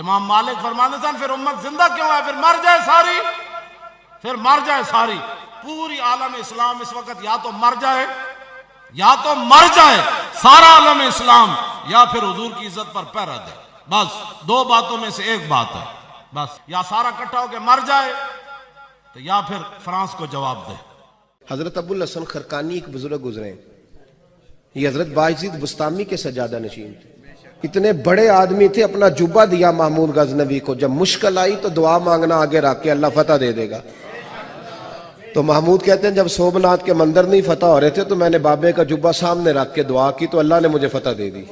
امام مالک فرماتے ہیں پھر امت زندہ کیوں ہے؟ پھر مر جائے ساری، پھر مر جائے ساری پوری عالم اسلام اس وقت یا تو مر جائے، یا تو مر جائے سارا عالم اسلام، یا پھر حضور کی عزت پر پہرا دے. بس دو باتوں میں سے ایک بات ہے، بس یا سارا اکٹھا ہو کے مر جائے تو یا پھر فرانس کو جواب دے. حضرت ابو الحسن خرقانی ایک بزرگ گزرے ہیں، یہ حضرت باعزید بستامی کے سجادہ نشین تھے. اتنے بڑے آدمی تھے، اپنا جبہ دیا محمود غزنوی کو، جب مشکل آئی تو دعا مانگنا آگے رکھ کے اللہ فتح دے دے گا. تو محمود کہتے ہیں جب سومناتھ کے مندر نہیں فتح ہو رہے تھے تو میں نے بابے کا جبہ سامنے رکھ کے دعا کی تو اللہ نے مجھے فتح دے دی.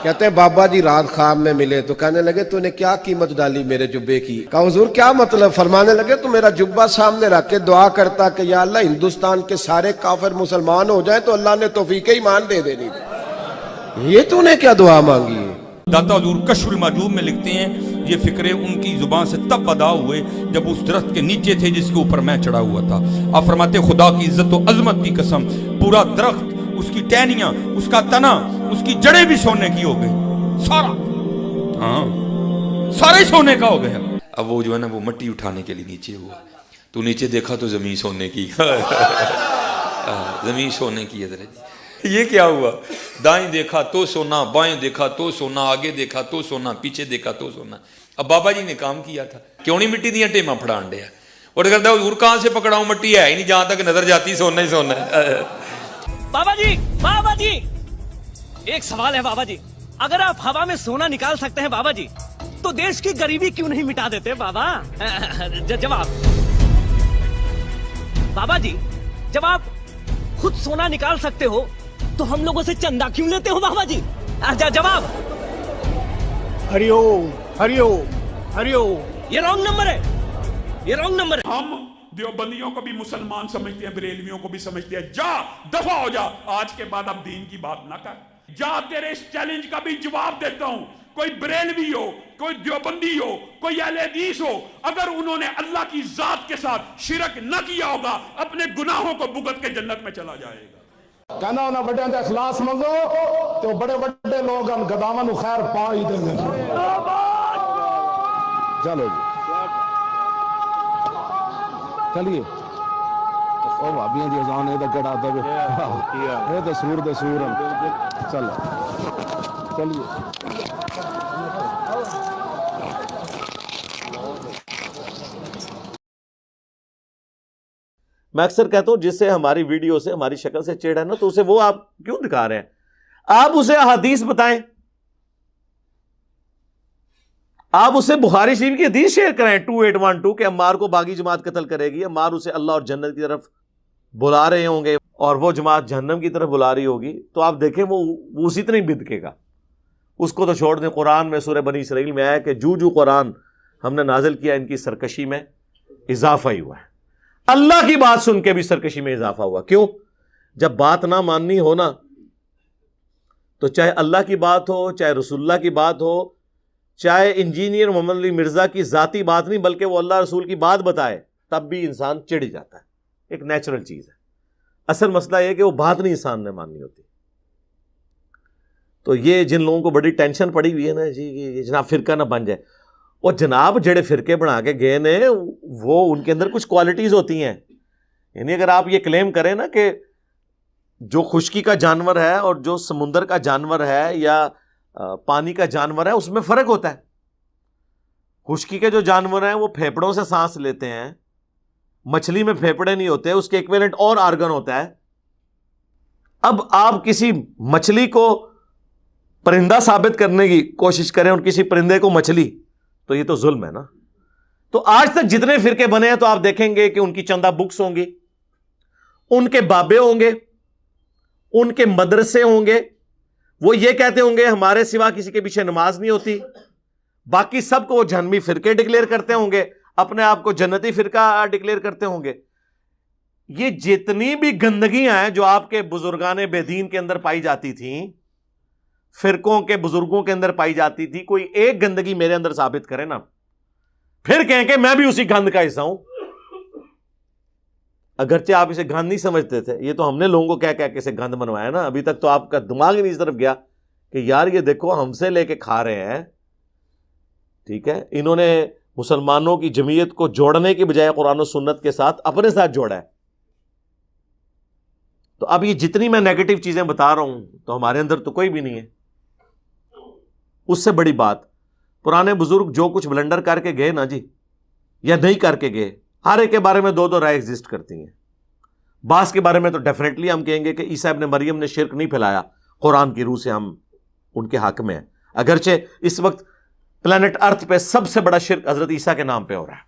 کہتے ہیں بابا جی رات خواب میں ملے تو کہنے لگے تو نے کیا قیمت ڈالی میرے جبے کی؟ کہا حضور کیا مطلب؟ فرمانے لگے تو میرا جبہ سامنے رکھ کے دعا کرتا کہ یا اللہ ہندوستان کے سارے کافر مسلمان ہو جائیں تو اللہ نے توفیق ایمان دے دینی. یہ تو نے کیا دعا مانگی ہے؟ داتا حضور کشف المحجوب میں لکھتے ہیں یہ فکرے ان کی زبان سے تب ادا ہوئے جب اس درخت کے نیچے تھے جس کے اوپر میں چڑھا ہوا تھا. آپ فرماتے خدا کی عزت و عظمت کی قسم پورا درخت، اس کی ٹہنیاں، اس کا تنا، اس کی جڑیں بھی سونے کی ہو گئی، سارا، ہاں سارا ہی سونے کا ہو گیا. اب وہ جو ہے نا وہ مٹی اٹھانے کے لیے نیچے ہوا تو نیچے دیکھا تو زمین سونے کی زمین سونے کی. حضرت یہ کیا ہوا؟ دائیں دیکھا تو سونا، بائیں دیکھا تو سونا، آگے دیکھا تو سونا، پیچھے دیکھا تو سونا. اب بابا جی نے کام کیا تھا، کیوں نہیں مٹی دیا ٹیماں پھڑان ڈیا اور کہتا حضور کہاں سے پکڑاؤں، مٹی ہے ہی نہیں، جہاں تک نظر جاتی سونا ہی سونا ہے. بابا جی ایک سوال ہے بابا جی، اگر آپ ہوا میں سونا نکال سکتے ہیں بابا جی تو دیش کی غریبی کیوں نہیں مٹا دیتے بابا؟ جواب بابا جی، جب آپ خود سونا نکال سکتے ہو تو ہم لوگوں سے چندہ کیوں لیتے ہو بابا جی؟ جواب ہری اوم ہری اوم ہری اوم. یہ رانگ نمبر ہے، یہ رانگ نمبر ہے. ہم دیوبندیوں کو بھی مسلمان سمجھتے ہیں، بریلویوں کو بھی سمجھتے ہیں. جا دفع ہو جا، آج کے بعد اب دین کی بات نہ کر. جا تیرے اس چیلنج کا بھی جواب دیتا ہوں. کوئی بریلوی ہو، کوئی دیوبندی ہو، کوئی اہل حدیث ہو، اگر انہوں نے اللہ کی ذات کے ساتھ شرک نہ کیا ہوگا اپنے گناہوں کو بھگت کے جنت میں چلا جائے گا. کہنا ہونا بڑے دے اخلاص منگو تو بڑے بڑے لوگ گداواں نو خیر پا ہی دیں گے. چلو جی چلیے او بھابیاں دی اذان اے تے کڑا دے اے تے سور دے سور چل چلیے. میں اکثر کہتا ہوں جس سے ہماری ویڈیو سے ہماری شکل سے چڑ ہے نا تو اسے وہ آپ کیوں دکھا رہے ہیں؟ آپ اسے احادیث بتائیں، آپ اسے بخاری شریف کی حدیث شیئر کریں 2812 کہ عمار کو باغی جماعت قتل کرے گی. عمار اسے اللہ اور جنت کی طرف بلا رہے ہوں گے اور وہ جماعت جہنم کی طرف بلا رہی ہوگی تو آپ دیکھیں وہ اسی طرح ہی بدکے گا. اس کو تو چھوڑ دیں. قرآن میں سورہ بنی اسرائیل میں آیا کہ جو قرآن ہم نے نازل کیا ان کی سرکشی میں اضافہ ہی ہوا ہے. اللہ کی بات سن کے بھی سرکشی میں اضافہ ہوا. کیوں؟ جب بات نہ ماننی ہو نا تو چاہے اللہ کی بات ہو، چاہے رسول اللہ کی بات ہو، چاہے انجینئر محمد علی مرزا کی ذاتی بات نہیں بلکہ وہ اللہ رسول کی بات بتائے تب بھی انسان چڑ جاتا ہے. ایک نیچرل چیز ہے. اصل مسئلہ یہ کہ وہ بات نہیں انسان نے ماننی ہوتی. تو یہ جن لوگوں کو بڑی ٹینشن پڑی ہوئی ہے نا جی جناب فرقہ نہ بن جائے، اور جناب جڑے فرقے بنا کے گئے نے وہ ان کے اندر کچھ کوالٹیز ہوتی ہیں. یعنی اگر آپ یہ کلیم کریں نا کہ جو خشکی کا جانور ہے اور جو سمندر کا جانور ہے یا پانی کا جانور ہے اس میں فرق ہوتا ہے. خشکی کے جو جانور ہیں وہ پھیپڑوں سے سانس لیتے ہیں، مچھلی میں پھیپڑے نہیں ہوتے، اس کے ایکویلنٹ اور آرگن ہوتا ہے. اب آپ کسی مچھلی کو پرندہ ثابت کرنے کی کوشش کریں اور کسی پرندے کو مچھلی، تو یہ تو ظلم ہے نا. تو آج تک جتنے فرقے بنے ہیں تو آپ دیکھیں گے کہ ان کی چندہ بکس ہوں گی، ان کے بابے ہوں گے، ان کے مدرسے ہوں گے. وہ یہ کہتے ہوں گے ہمارے سوا کسی کے پیچھے نماز نہیں ہوتی. باقی سب کو وہ جہنمی فرقے ڈکلیئر کرتے ہوں گے، اپنے آپ کو جنتی فرقہ ڈکلیئر کرتے ہوں گے. یہ جتنی بھی گندگیاں ہیں جو آپ کے بزرگان بے دین کے اندر پائی جاتی تھیں، فرقوں کے بزرگوں کے اندر پائی جاتی تھی، کوئی ایک گندگی میرے اندر ثابت کرے نا پھر کہیں کہ میں بھی اسی گند کا حصہ ہوں. اگرچہ آپ اسے گند نہیں سمجھتے تھے، یہ تو ہم نے لوگوں کو کہہ کے اسے گند بنوایا نا. ابھی تک تو آپ کا دماغ ہی نہیں اس طرف گیا کہ یار یہ دیکھو ہم سے لے کے کھا رہے ہیں، ٹھیک ہے، انہوں نے مسلمانوں کی جمعیت کو جوڑنے کے بجائے قرآن و سنت کے ساتھ اپنے ساتھ جوڑا ہے. تو اب یہ جتنی میں نیگیٹو چیزیں بتا رہا ہوں تو ہمارے اندر تو کوئی بھی نہیں ہے. اس سے بڑی بات، پرانے بزرگ جو کچھ بلنڈر کر کے گئے نا جی، یا نہیں کر کے گئے، ہر ایک کے بارے میں دو رائے ایگزسٹ کرتی ہیں. بعض کے بارے میں تو ڈیفینیٹلی ہم کہیں گے کہ عیسیٰ ابن مریم نے شرک نہیں پھیلایا، قرآن کی روح سے ہم ان کے حق میں ہیں، اگرچہ اس وقت پلانٹ ارتھ پہ سب سے بڑا شرک حضرت عیسیٰ کے نام پہ ہو رہا ہے،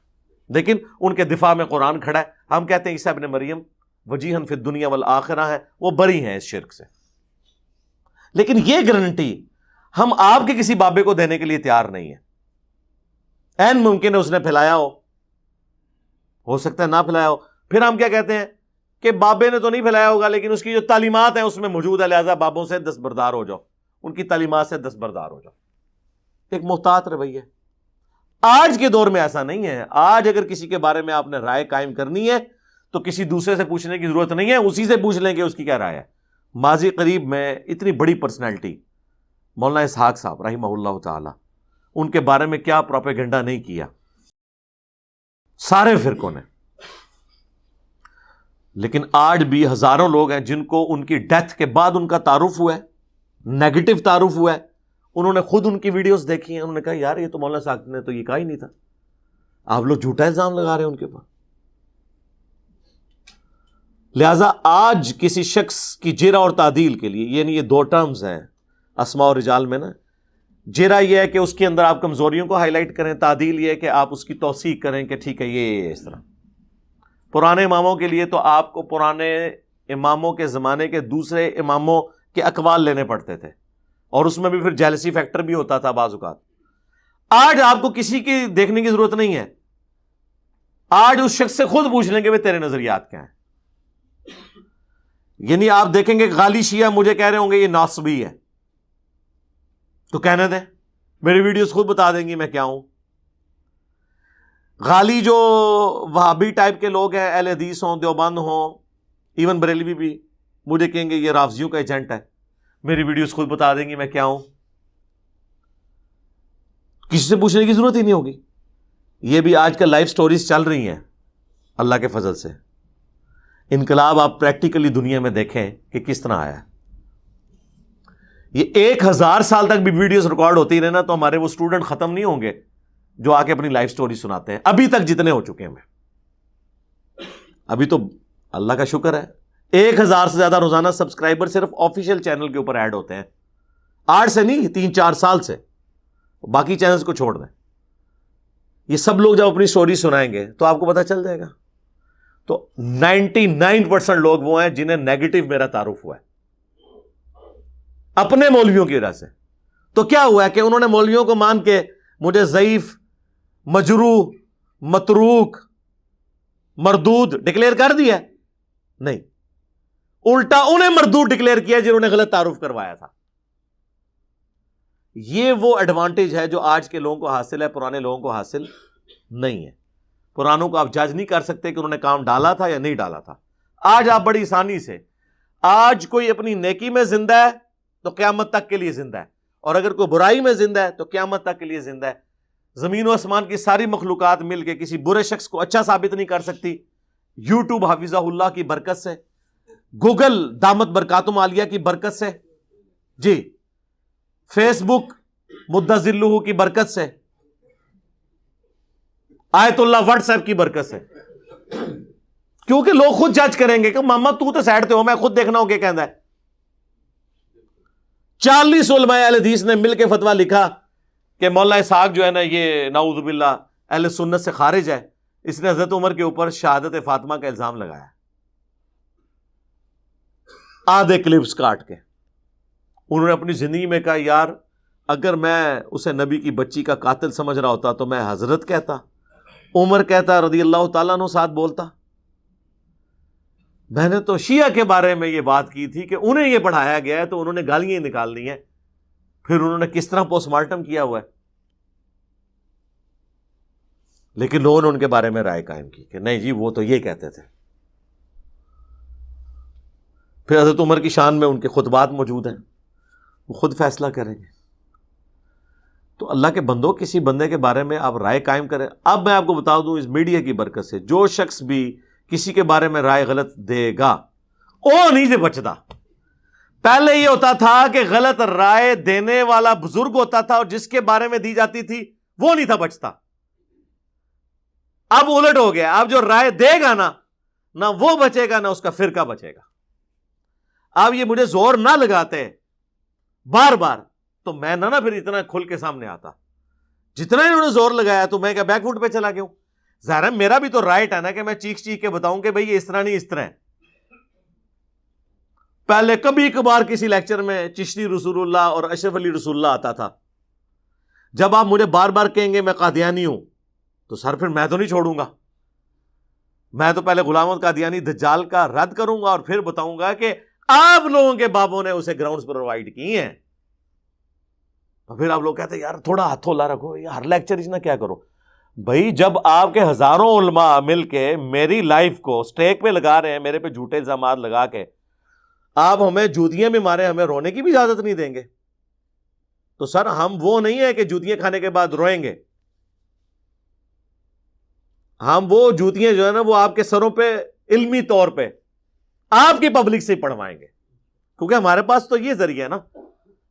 لیکن ان کے دفاع میں قرآن کھڑا ہے. ہم کہتے ہیں عیسیٰ ابن مریم وجیہن فی الدنیا والآخرہ ہے، وہ بری ہیں اس شرک سے. لیکن یہ گارنٹی ہم آپ کے کسی بابے کو دینے کے لیے تیار نہیں ہے. این ممکن ہے اس نے پھیلایا ہو سکتا ہے نہ پھیلایا ہو. پھر ہم کیا کہتے ہیں کہ بابے نے تو نہیں پھیلایا ہوگا، لیکن اس کی جو تعلیمات ہیں اس میں موجود ہے، لہذا بابوں سے دستبردار ہو جاؤ، ان کی تعلیمات سے دستبردار ہو جاؤ. ایک محتاط رویہ. آج کے دور میں ایسا نہیں ہے. آج اگر کسی کے بارے میں آپ نے رائے قائم کرنی ہے تو کسی دوسرے سے پوچھنے کی ضرورت نہیں ہے، اسی سے پوچھ لیں کہ اس کی کیا رائے ہے. ماضی قریب میں اتنی بڑی پرسنالٹی مولانا اسحاق صاحب رحمہ اللہ تعالی، ان کے بارے میں کیا پروپیگنڈا نہیں کیا سارے فرقوں نے. لیکن آج بھی ہزاروں لوگ ہیں جن کو ان کی ڈیتھ کے بعد ان کا تعارف ہوا ہے، نیگیٹو تعارف ہوا ہے. انہوں نے خود ان کی ویڈیوز دیکھی ہیں، انہوں نے کہا یار یہ تو مولانا صاحب نے تو یہ کہا ہی نہیں تھا. آپ لوگ جھوٹا الزام لگا رہے ہیں ان کے اوپر. لہذا آج کسی شخص کی جرح اور تعدیل کے لیے، یعنی یہ دو ٹرمز ہیں اسماء اور رجال میں نا، جرح یہ ہے کہ اس کے اندر آپ کمزوریوں کو ہائی لائٹ کریں، تعدیل یہ ہے کہ آپ اس کی توثیق کریں کہ ٹھیک ہے یہ اس طرح. پرانے اماموں کے لیے تو آپ کو پرانے اماموں کے زمانے کے دوسرے اماموں کے اقوال لینے پڑتے تھے، اور اس میں بھی پھر جیلسی فیکٹر بھی ہوتا تھا بعض اوقات. آج آپ کو کسی کی دیکھنے کی ضرورت نہیں ہے. آج اس شخص سے خود پوچھ لیں کہ وہ تیرے نظریات کیا ہیں. یعنی آپ دیکھیں گے غالی شیعہ مجھے کہہ رہے ہوں گے یہ ناصبی ہے، تو کہنے دیں، میری ویڈیوز خود بتا دیں گی میں کیا ہوں. غالی جو وہابی ٹائپ کے لوگ ہیں، اہل حدیث ہوں، دیوبند ہوں، ایون بریلوی بھی، مجھے کہیں گے یہ رافضیوں کا ایجنٹ ہے، میری ویڈیوز خود بتا دیں گی میں کیا ہوں. کسی سے پوچھنے کی ضرورت ہی نہیں ہوگی. یہ بھی آج کل لائف سٹوریز چل رہی ہیں اللہ کے فضل سے. انقلاب آپ پریکٹیکلی دنیا میں دیکھیں کہ کس طرح آیا ہے. یہ 1000 سال تک بھی ویڈیوز ریکارڈ ہوتی رہے نا تو ہمارے وہ سٹوڈنٹ ختم نہیں ہوں گے جو آ کے اپنی لائف سٹوری سناتے ہیں. ابھی تک جتنے ہو چکے ہیں، ابھی تو اللہ کا شکر ہے 1000 سے زیادہ روزانہ سبسکرائبر صرف آفیشیل چینل کے اوپر ایڈ ہوتے ہیں. 8 سے نہیں، 3-4 سال سے. باقی چینلز کو چھوڑ دیں. یہ سب لوگ جب اپنی سٹوری سنائیں گے تو آپ کو پتہ چل جائے گا. تو 99% لوگ وہ ہیں جنہیں نیگیٹو میرا تعارف ہوا ہے اپنے مولویوں کی وجہ سے. تو کیا ہوا ہے کہ انہوں نے مولویوں کو مان کے مجھے ضعیف، مجروح، متروک، مردود ڈکلیئر کر دیا؟ نہیں، الٹا انہیں مردود ڈکلیئر کیا جنہوں نے غلط تعارف کروایا تھا. یہ وہ ایڈوانٹیج ہے جو آج کے لوگوں کو حاصل ہے، پرانے لوگوں کو حاصل نہیں ہے. پرانوں کو آپ جج نہیں کر سکتے کہ انہوں نے کام ڈالا تھا یا نہیں ڈالا تھا. آج آپ بڑی آسانی سے، آج کوئی اپنی نیکی میں زندہ ہے تو قیامت تک کے لیے زندہ ہے، اور اگر کوئی برائی میں زندہ ہے تو قیامت تک کے لیے زندہ ہے. زمین و آسمان کی ساری مخلوقات مل کے کسی برے شخص کو اچھا ثابت نہیں کر سکتی. یوٹیوب حافظہ اللہ کی برکت سے، گوگل دامت برکاتم عالیہ کی برکت سے، جی فیس بک مدّ ذلہ کی برکت سے، آیت اللہ واٹس ایپ کی برکت سے. کیونکہ لوگ خود جج کریں گے کہ ماما تو سائڈ تے ہو، میں خود دیکھنا ہوں کہ کہندا ہے. 40 علماء اہل حدیث نے مل کے فتویٰ لکھا کہ مولانا اسحاق جو ہے نا یہ نعوذ باللہ اہل سنت سے خارج ہے. اس نے حضرت عمر کے اوپر شہادت فاطمہ کا الزام لگایا آدھے کلپس کاٹ کے. انہوں نے اپنی زندگی میں کہا یار اگر میں اسے نبی کی بچی کا قاتل سمجھ رہا ہوتا تو میں حضرت کہتا، عمر کہتا، رضی اللہ تعالیٰ عنہ ساتھ بولتا. میں نے تو شیعہ کے بارے میں یہ بات کی تھی کہ انہیں یہ پڑھایا گیا ہے تو انہوں نے گالیاں نکال لی ہیں. پھر انہوں نے کس طرح پوسٹ مارٹم کیا ہوا ہے. لیکن لوگوں نے ان کے بارے میں رائے قائم کی کہ نہیں جی وہ تو یہ کہتے تھے. پھر حضرت عمر کی شان میں ان کے خطبات موجود ہیں، وہ خود فیصلہ کریں گے. تو اللہ کے بندوں کسی بندے کے بارے میں آپ رائے قائم کریں. اب میں آپ کو بتا دوں اس میڈیا کی برکت سے جو شخص بھی کسی کے بارے میں رائے غلط دے گا وہ نہیں سے بچتا. پہلے یہ ہوتا تھا کہ غلط رائے دینے والا بزرگ ہوتا تھا اور جس کے بارے میں دی جاتی تھی وہ نہیں تھا بچتا. اب الٹ ہو گیا. اب جو رائے دے گا نا نہ وہ بچے گا نہ اس کا فرقہ بچے گا. اب یہ مجھے زور نہ لگاتے بار بار تو میں نہ پھر اتنا کھل کے سامنے آتا. جتنا انہوں نے زور لگایا تو میں کیا بیک فوٹ پہ چلا گیا ہوں. ظاہر ہے میرا بھی تو رائٹ ہے نا کہ میں چیخ چیخ کے بتاؤں کہ بھئی یہ اس طرح نہیں اس طرح ہے. پہلے کبھی کبھار کسی لیکچر میں چشتی رسول اللہ اور اشرف علی رسول اللہ آتا تھا. جب آپ مجھے بار بار کہیں گے میں قادیانی ہوں تو سر پھر میں تو نہیں چھوڑوں گا. میں تو پہلے غلام احمد قادیانی دجال کا رد کروں گا اور پھر بتاؤں گا کہ آپ لوگوں کے بابوں نے اسے گراؤنڈز پرووائڈ کی ہیں. اور پھر آپ لوگ کہتے ہیں یار تھوڑا ہاتھ لا رکھو, ہر لیکچر اس نہ کیا کرو. بھائی جب آپ کے ہزاروں علماء مل کے میری لائف کو سٹیک پہ لگا رہے ہیں, میرے پہ جھوٹے الزامات لگا کے, آپ ہمیں جوتیاں بھی مارے, ہمیں رونے کی بھی اجازت نہیں دیں گے, تو سر ہم وہ نہیں ہے کہ جوتیاں کھانے کے بعد روئیں گے. ہم وہ جوتیاں جو ہے نا وہ آپ کے سروں پہ علمی طور پہ آپ کی پبلک سے پڑھوائیں گے, کیونکہ ہمارے پاس تو یہ ذریعہ ہے نا.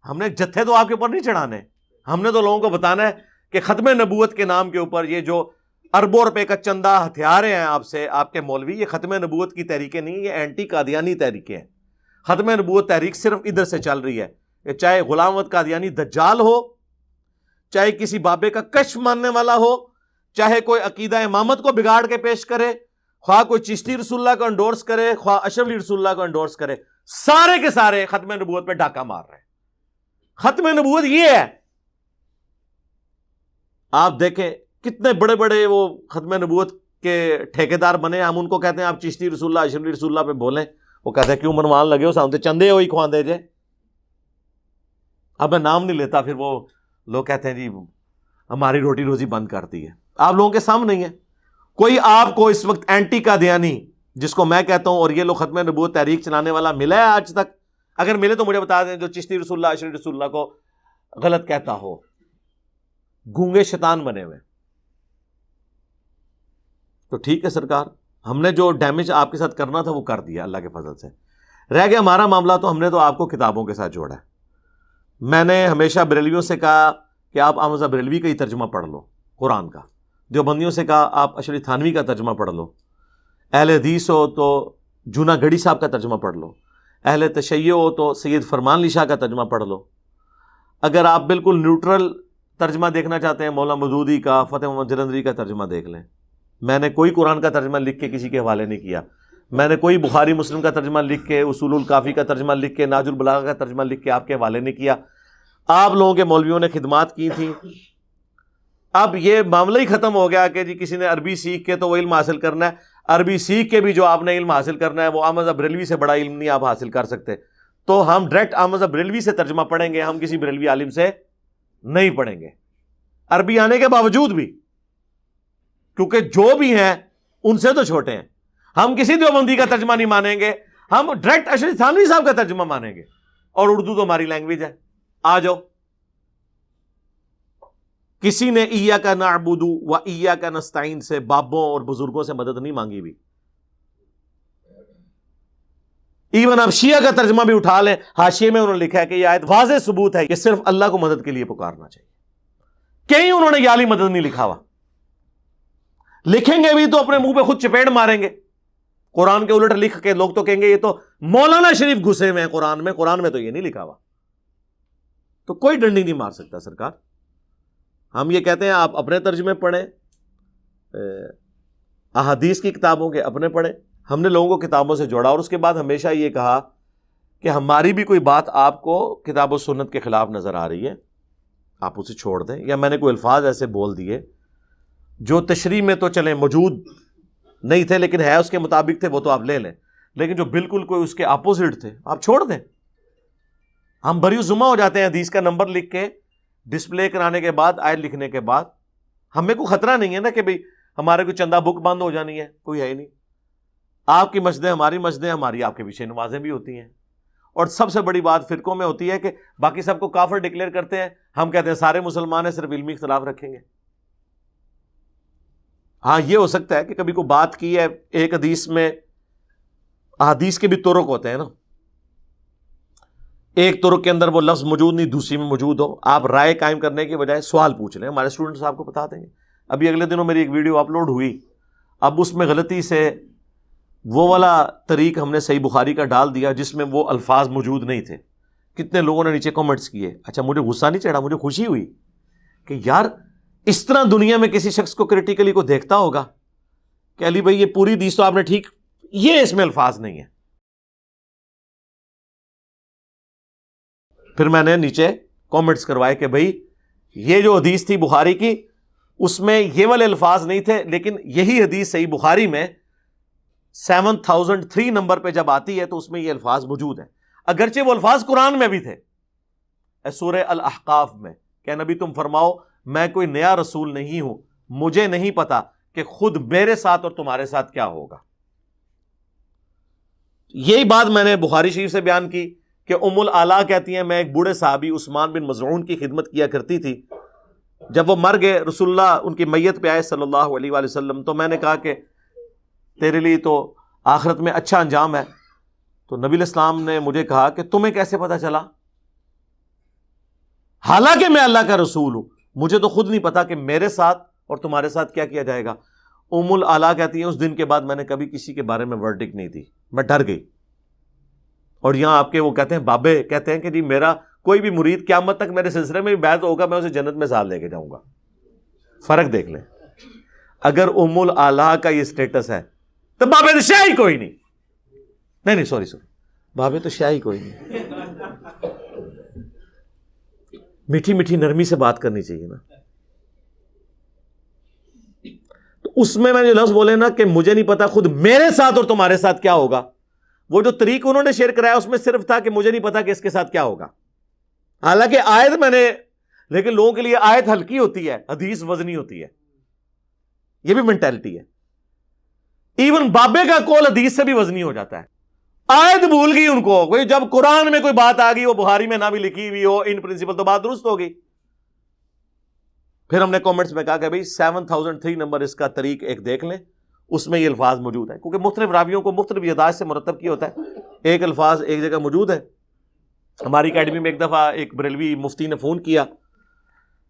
ہم نے جتھے تو آپ کے اوپر نہیں چڑھانے, ہم نے تو لوگوں کو بتانا ہے کہ ختم نبوت کے نام کے اوپر یہ جو اربوں روپے کا چندہ ہتھیارے ہیں آپ سے آپ کے مولوی, یہ ختم نبوت کی تحریکیں نہیں, یہ اینٹی قادیانی تحریکیں ہیں. ختم نبوت تحریک صرف ادھر سے چل رہی ہے, چاہے غلام احمد قادیانی دجال ہو, چاہے کسی بابے کا کشف ماننے والا ہو, چاہے کوئی عقیدہ امامت کو بگاڑ کے پیش کرے, خواہ کوئی چشتی رسول اللہ کو انڈورس کرے, خواہ اشرف علی رسول اللہ کو انڈورس کرے, سارے کے سارے ختم نبوت پہ ڈاکہ مار رہے ہیں. ختم نبوت یہ ہے. آپ دیکھیں کتنے بڑے بڑے وہ ختم نبوت کے ٹھیکیدار بنے, ہم ان کو کہتے ہیں آپ چشتی رسول اللہ اشرف علی رسول اللہ پہ بولیں, وہ کہتے ہیں کیوں منوان لگے ہو, سامنے چندے ہوئی خواندے جے. اب میں نام نہیں لیتا, پھر وہ لوگ کہتے ہیں جی ہماری روٹی روزی بند کرتی ہے. آپ لوگوں کے سامنے ہی ہے. کوئی آپ کو اس وقت اینٹی قادیانی جس کو میں کہتا ہوں اور یہ لوگ ختم نبوت تحریک چلانے والا ملا ہے آج تک؟ اگر ملے تو مجھے بتا دیں, جو چشتی رسول اللہ اشرف رسول اللہ کو غلط کہتا ہو. گونگے شیطان بنے ہوئے. تو ٹھیک ہے سرکار, ہم نے جو ڈیمیج آپ کے ساتھ کرنا تھا وہ کر دیا اللہ کے فضل سے. رہ گیا ہمارا معاملہ, تو ہم نے تو آپ کو کتابوں کے ساتھ جوڑا ہے. میں نے ہمیشہ بریلویوں سے کہا کہ آپ احمد رضا بریلوی کا ہی ترجمہ پڑھ لو قرآن کا. دیوبندیوں سے کہا آپ اشرف تھانوی کا ترجمہ پڑھ لو. اہل حدیث ہو تو جونا گڑھی صاحب کا ترجمہ پڑھ لو. اہل تشیع ہو تو سید فرمان علی شاہ کا ترجمہ پڑھ لو. اگر آپ بالکل نیوٹرل ترجمہ دیکھنا چاہتے ہیں مولانا مودودی کا, فتح محمد جلندری کا ترجمہ دیکھ لیں. میں نے کوئی قرآن کا ترجمہ لکھ کے کسی کے حوالے نہیں کیا. میں نے کوئی بخاری مسلم کا ترجمہ لکھ کے, اصول الکافی کا ترجمہ لکھ کے, ناج البلاغہ کا ترجمہ لکھ کے آپ کے حوالے نہیں کیا. آپ لوگوں کے مولویوں نے خدمات کی تھیں. اب یہ معاملہ ہی ختم ہو گیا کہ جی کسی نے عربی سیکھ کے تو وہ علم حاصل کرنا ہے. عربی سیکھ کے بھی جو آپ نے علم حاصل کرنا ہے وہ احمد رضا بریلوی سے بڑا علم نہیں آپ حاصل کر سکتے. تو ہم ڈائریکٹ احمد رضا بریلوی سے ترجمہ پڑھیں گے, ہم کسی بریلوی عالم سے نہیں پڑھیں گے, عربی آنے کے باوجود بھی, کیونکہ جو بھی ہیں ان سے تو چھوٹے ہیں. ہم کسی دیوبندی کا ترجمہ نہیں مانیں گے, ہم ڈائریکٹ اشرف تھانوی صاحب کا ترجمہ مانیں گے. اور اردو تو ہماری لینگویج ہے. آ جاؤ. کسی نے ایاک نعبد و ایاک نستعین سے بابوں اور بزرگوں سے مدد نہیں مانگی بھی. ایون آپ شیعہ کا ترجمہ بھی اٹھا لیں, حاشیے میں انہوں نے لکھا ہے کہ یہ آیت واضح ثبوت ہے کہ صرف اللہ کو مدد کے لیے پکارنا چاہیے. کہیں انہوں نے یالی مدد نہیں لکھا ہوا. لکھیں گے بھی تو اپنے منہ پہ خود چپیڑ ماریں گے. قرآن کے الٹ لکھ کے لوگ تو کہیں گے یہ تو مولانا شریف گھسے ہوئے ہیں قرآن میں, قرآن میں تو یہ نہیں لکھا ہوا. تو کوئی ڈنڈی نہیں مار سکتا سرکار. ہم یہ کہتے ہیں آپ اپنے ترجمے پڑھیں, احادیث کی کتابوں کے اپنے پڑھیں. ہم نے لوگوں کو کتابوں سے جوڑا, اور اس کے بعد ہمیشہ یہ کہا کہ ہماری بھی کوئی بات آپ کو کتاب و سنت کے خلاف نظر آ رہی ہے آپ اسے چھوڑ دیں, یا میں نے کوئی الفاظ ایسے بول دیے جو تشریح میں تو چلیں موجود نہیں تھے لیکن ہے اس کے مطابق تھے, وہ تو آپ لے لیں, لیکن جو بالکل کوئی اس کے اپوزٹ تھے آپ چھوڑ دیں. ہم بری ذمہ ہو جاتے ہیں حدیث کا نمبر لکھ کے ڈسپلے کرانے کے بعد, آیت لکھنے کے بعد. ہمیں کوئی خطرہ نہیں ہے نا کہ بھئی ہمارے کوئی چندہ بک بند ہو جانی ہے, کوئی ہے ہی نہیں. آپ کی مسجدیں ہماری مسجدیں, ہماری آپ کے پیچھے نمازیں بھی ہوتی ہیں, اور سب سے بڑی بات فرقوں میں ہوتی ہے کہ باقی سب کو کافر ڈکلیئر کرتے ہیں، ہم کہتے ہیں سارے مسلمان ہیں، صرف علمی اختلاف رکھیں گے۔ ہاں یہ ہو سکتا ہے کہ کبھی کوئی بات کی ہے ایک حدیث میں، احادیث کے بھی طرق ہوتے ہیں نا، ایک طرق کے اندر وہ لفظ موجود نہیں، دوسری میں موجود ہو، آپ رائے قائم کرنے کے بجائے سوال پوچھ لیں، ہمارے اسٹوڈنٹس آپ کو بتا دیں گے۔ ابھی اگلے دنوں میری ایک ویڈیو اپلوڈ ہوئی، اب اس میں غلطی سے وہ والا طریق ہم نے صحیح بخاری کا ڈال دیا جس میں وہ الفاظ موجود نہیں تھے۔ کتنے لوگوں نے نیچے کامنٹس کیے۔ اچھا مجھے غصہ نہیں چڑھا، مجھے خوشی ہوئی کہ یار اس طرح دنیا میں کسی شخص کو کریٹیکلی کو دیکھتا ہوگا کہ علی بھائی یہ پوری حدیث تو آپ نے ٹھیک، یہ اس میں الفاظ نہیں ہے۔ پھر میں نے نیچے کامنٹس کروائے کہ بھائی یہ جو حدیث تھی بخاری کی اس میں یہ والے الفاظ نہیں تھے، لیکن یہی حدیث صحیح بخاری میں 7003 نمبر پہ جب آتی ہے تو اس میں یہ الفاظ موجود ہیں، اگرچہ وہ الفاظ قرآن میں بھی تھے، سورہ الاحقاف میں کہ نبی تم فرماؤ میں کوئی نیا رسول نہیں ہوں، مجھے نہیں پتا کہ خود میرے ساتھ اور تمہارے ساتھ کیا ہوگا۔ یہی بات میں نے بخاری شریف سے بیان کی کہ ام الاعلیٰ کہتی ہیں میں ایک بوڑھے صحابی عثمان بن مظعون کی خدمت کیا کرتی تھی، جب وہ مر گئے رسول اللہ ان کی میت پہ آئے صلی اللہ علیہ وآلہ وسلم، تو میں نے کہا کہ تیرے لیے تو آخرت میں اچھا انجام ہے، تو نبی علیہ السلام نے مجھے کہا کہ تمہیں کیسے پتا چلا، حالانکہ میں اللہ کا رسول ہوں، مجھے تو خود نہیں پتا کہ میرے ساتھ اور تمہارے ساتھ کیا کیا جائے گا۔ ام الاعلیٰ کہتی ہیں اس دن کے بعد میں نے کبھی کسی کے بارے میں ورڈکٹ نہیں دی، میں ڈر گئی۔ اور یہاں آپ کے وہ کہتے ہیں بابے کہتے ہیں کہ جی میرا کوئی بھی مرید قیامت تک میرے سلسلے میں بھی بیعت ہوگا، میں اسے جنت میں ساتھ لے کے جاؤں گا۔ فرق دیکھ لیں، اگر ام الاعلیٰ کا یہ سٹیٹس ہے تو بابے تو شاہ ہی کوئی نہیں سوری بابے تو شاہ ہی کوئی نہیں۔ میٹھی میٹھی نرمی سے بات کرنی چاہیے نا۔ تو اس میں جو لفظ بولے نا کہ مجھے نہیں پتا خود میرے ساتھ اور تمہارے ساتھ کیا ہوگا، وہ جو طریق انہوں نے شیئر کرایا اس میں صرف تھا کہ مجھے نہیں پتا کہ اس کے ساتھ کیا ہوگا، حالانکہ آیت میں نے، لیکن لوگوں کے لیے آیت ہلکی ہوتی ہے، حدیث وزنی ہوتی ہے، یہ بھی مینٹالٹی ہے۔ ایون بابے کا قول حدیث سے بھی وزنی ہو جاتا ہے، آیت بھول گئی ان کو، کوئی جب قرآن میں کوئی بات آ گئی وہ بخاری میں نہ بھی لکھی ہوئی ہو ان پرنسپل تو بات درست ہوگی۔ پھر ہم نے کامنٹس میں کہا کہ بھائی 7003 نمبر اس کا طریق ایک دیکھ لیں، اس میں یہ الفاظ موجود ہیں، کیونکہ مختلف راویوں کو مختلف یادداشت سے مرتب کیا ہوتا ہے، ایک الفاظ ایک جگہ موجود ہے۔ ہماری اکیڈمی میں ایک دفعہ ایک بریلوی مفتی نے فون کیا،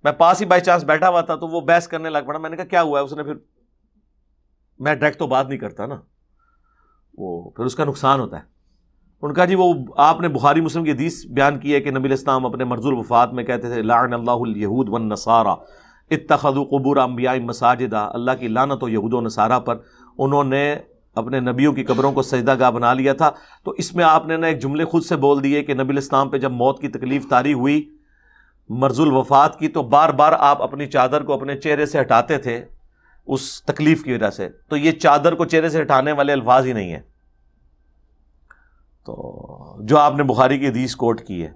میں پاس ہی بائی چانس بیٹھا ہوا تھا تو وہ بحث کرنے لگ پڑا، میں نے کہا کیا ہوا ہے، اس نے، پھر میں ڈائریکٹ تو بات نہیں کرتا نا، وہ پھر اس کا نقصان ہوتا ہے۔ ان کا جی وہ آپ نے بخاری مسلم کی حدیث بیان کی ہے کہ نبی علیہ السلام اپنے مرض الوفات میں کہتے تھے لعن اللہ الیہود والنصارى اتخذوا قبور انبیاء مساجدا، اللہ کی لعنت ہو یہود و نصارہ پر، انہوں نے اپنے نبیوں کی قبروں کو سجدہ گاہ بنا لیا تھا۔ تو اس میں آپ نے نا ایک جملے خود سے بول دیے کہ نبی علیہ السلام پہ جب موت کی تکلیف طاری ہوئی مرض الوفات کی، تو بار بار آپ اپنی چادر کو اپنے چہرے سے ہٹاتے تھے اس تکلیف کی وجہ سے، تو یہ چادر کو چہرے سے ہٹانے والے الفاظ ہی نہیں ہیں، تو جو آپ نے بخاری کی حدیث کوٹ کی ہے۔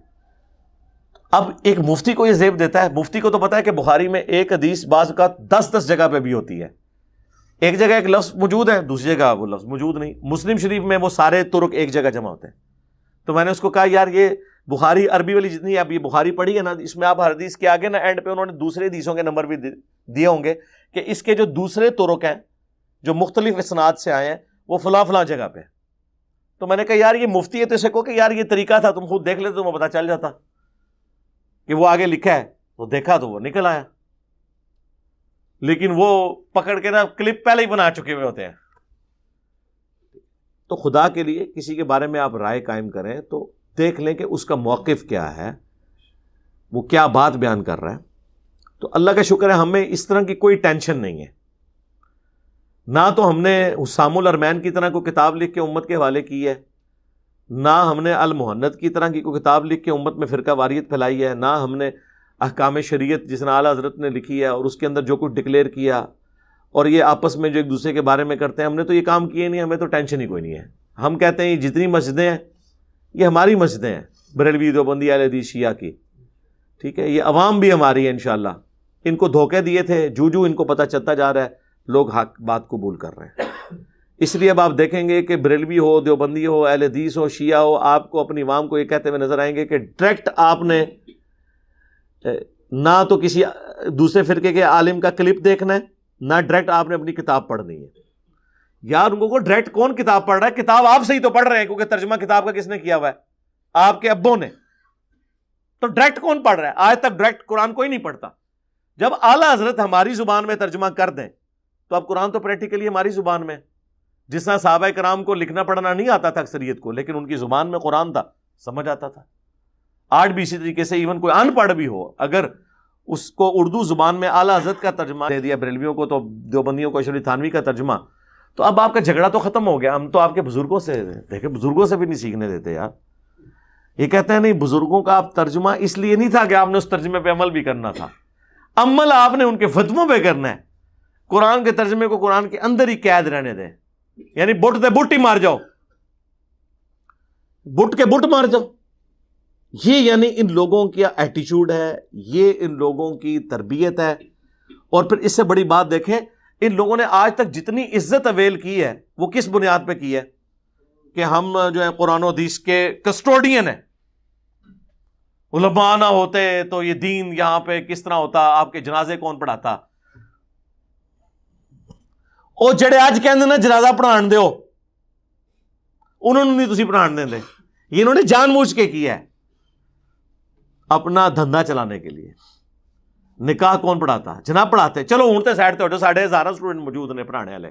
اب ایک مفتی کو یہ زیب دیتا ہے، مفتی کو تو پتا ہے کہ بخاری میں ایک حدیث بعض کا 10 جگہ پہ بھی ہوتی ہے، ایک جگہ ایک لفظ موجود ہے دوسری جگہ وہ لفظ موجود نہیں، مسلم شریف میں وہ سارے طرق ایک جگہ جمع ہوتے ہیں۔ تو میں نے اس کو کہا یار یہ بخاری عربی والی جتنی آپ یہ بخاری پڑھی ہے نا، اس میں آپ ہر حدیث کے آگے نا اینڈ پہ انہوں نے دوسرے حدیثوں کے نمبر بھی دیے ہوں گے کہ اس کے جو دوسرے طرق ہیں جو مختلف اسناد سے آئے ہیں وہ فلاں فلاں جگہ پہ۔ تو میں نے کہا یار یہ مفتی ہے تو اسے کہو کہ یار یہ طریقہ تھا، تم خود دیکھ لیتے تمہیں پتا چل جاتا کہ وہ آگے لکھا ہے، تو دیکھا تو وہ نکل آیا، لیکن وہ پکڑ کے نا کلپ پہلے ہی بنا چکے ہوئے ہوتے ہیں۔ تو خدا کے لیے کسی کے بارے میں آپ رائے قائم کریں تو دیکھ لیں کہ اس کا موقف کیا ہے، وہ کیا بات بیان کر رہا ہے۔ تو اللہ کا شکر ہے ہمیں اس طرح کی کوئی ٹینشن نہیں ہے، نہ تو ہم نے حسام الارمین کی طرح کوئی کتاب لکھ کے امت کے حوالے کی ہے، نہ ہم نے المہند کی طرح کی کوئی کتاب لکھ کے امت میں فرقہ واریت پھیلائی ہے، نہ ہم نے احکام شریعت جس نے اعلیٰ حضرت نے لکھی ہے اور اس کے اندر جو کچھ ڈکلیئر کیا اور یہ آپس میں جو ایک دوسرے کے بارے میں کرتے ہیں، ہم نے تو یہ کام کیے نہیں، ہمیں تو ٹینشن ہی کوئی نہیں ہے۔ ہم کہتے ہیں یہ جتنی مسجدیں ہیں یہ ہماری مسجدیں ہیں، بریلوی دیوبندی اہل حدیث شیعہ کی، ٹھیک ہے، یہ عوام بھی ہماری ہے انشاءاللہ۔ ان کو دھوکے دیے تھے، جو ان کو پتہ چلتا جا رہا ہے لوگ حق بات قبول کر رہے ہیں۔ اس لیے اب آپ دیکھیں گے کہ بریلوی ہو، دیوبندی ہو، اہل حدیث ہو، شیعہ ہو، آپ کو اپنی عوام کو یہ کہتے ہوئے نظر آئیں گے کہ ڈائریکٹ آپ نے نہ تو کسی دوسرے فرقے کے عالم کا کلپ دیکھنا ہے، نہ ڈائریکٹ آپ نے اپنی کتاب پڑھنی ہے. یار ان کو ڈائریکٹ کون کتاب پڑھ رہا ہے؟ کتاب آپ سے ہی تو پڑھ رہے ہیں، کیونکہ ترجمہ کتاب کا کس نے کیا ہوا ہے؟ آپ کے ابوں نے. تو ڈائریکٹ کون پڑھ رہا ہے؟ آج تک ڈائریکٹ قرآن کوئی نہیں پڑھتا. جب اعلیٰ حضرت ہماری زبان میں ترجمہ کر دیں تو اب قرآن تو پریکٹیکلی ہماری زبان میں، جس طرح صحابہ کرام کو لکھنا پڑھنا نہیں آتا تھا اکثریت کو، لیکن ان کی زبان میں قرآن تھا، سمجھ آتا تھا. آج بھی اسی طریقے سے ایون کوئی ان پڑھ بھی ہو، اگر اس کو اردو زبان میں اعلیٰ حضرت کا ترجمہ دے دیا بریلویوں کو، تو دیوبندیوں کو اشرف علی تھانوی کا ترجمہ، تو اب آپ کا جھگڑا تو ختم ہو گیا. ہم تو آپ کے بزرگوں سے دیکھیں، بزرگوں سے بھی نہیں سیکھنے دیتے یار. یہ کہتے ہیں نہیں، بزرگوں کا آپ ترجمہ اس لیے نہیں تھا کہ آپ نے اس ترجمے پہ عمل بھی کرنا تھا، عمل آپ نے ان کے فتووں پہ کرنا ہے. قرآن کے ترجمے کو قرآن کے اندر ہی قید رہنے دیں، یعنی بٹ دے بٹ ہی مار جاؤ، بٹ کے بٹ مار جاؤ. یہ یعنی ان لوگوں کا ایٹیچیوڈ ہے، یہ ان لوگوں کی تربیت ہے. اور پھر اس سے بڑی بات دیکھیں، ان لوگوں نے آج تک جتنی عزت اویل کی ہے وہ کس بنیاد پہ کی ہے؟ کہ ہم جو ہے قرآن و حدیث کے کسٹوڈین ہیں. علماء نہ ہوتے تو یہ دین یہاں پہ کس طرح ہوتا، آپ کے جنازے کون پڑھاتا؟ او جڑے آج کہندے نا جنازہ پڑھان دیو، انہوں نے نہیں تسی پڑھان دیں دے. یہ انہوں نے جان بوجھ کے کیا ہے اپنا دھندا چلانے کے لیے. نکاح کون پڑھاتا؟ جناب پڑھاتے. چلو ہوں تے سائڈ تے ہو جو 1000 اسٹوڈنٹ موجود نے پڑھانے والے،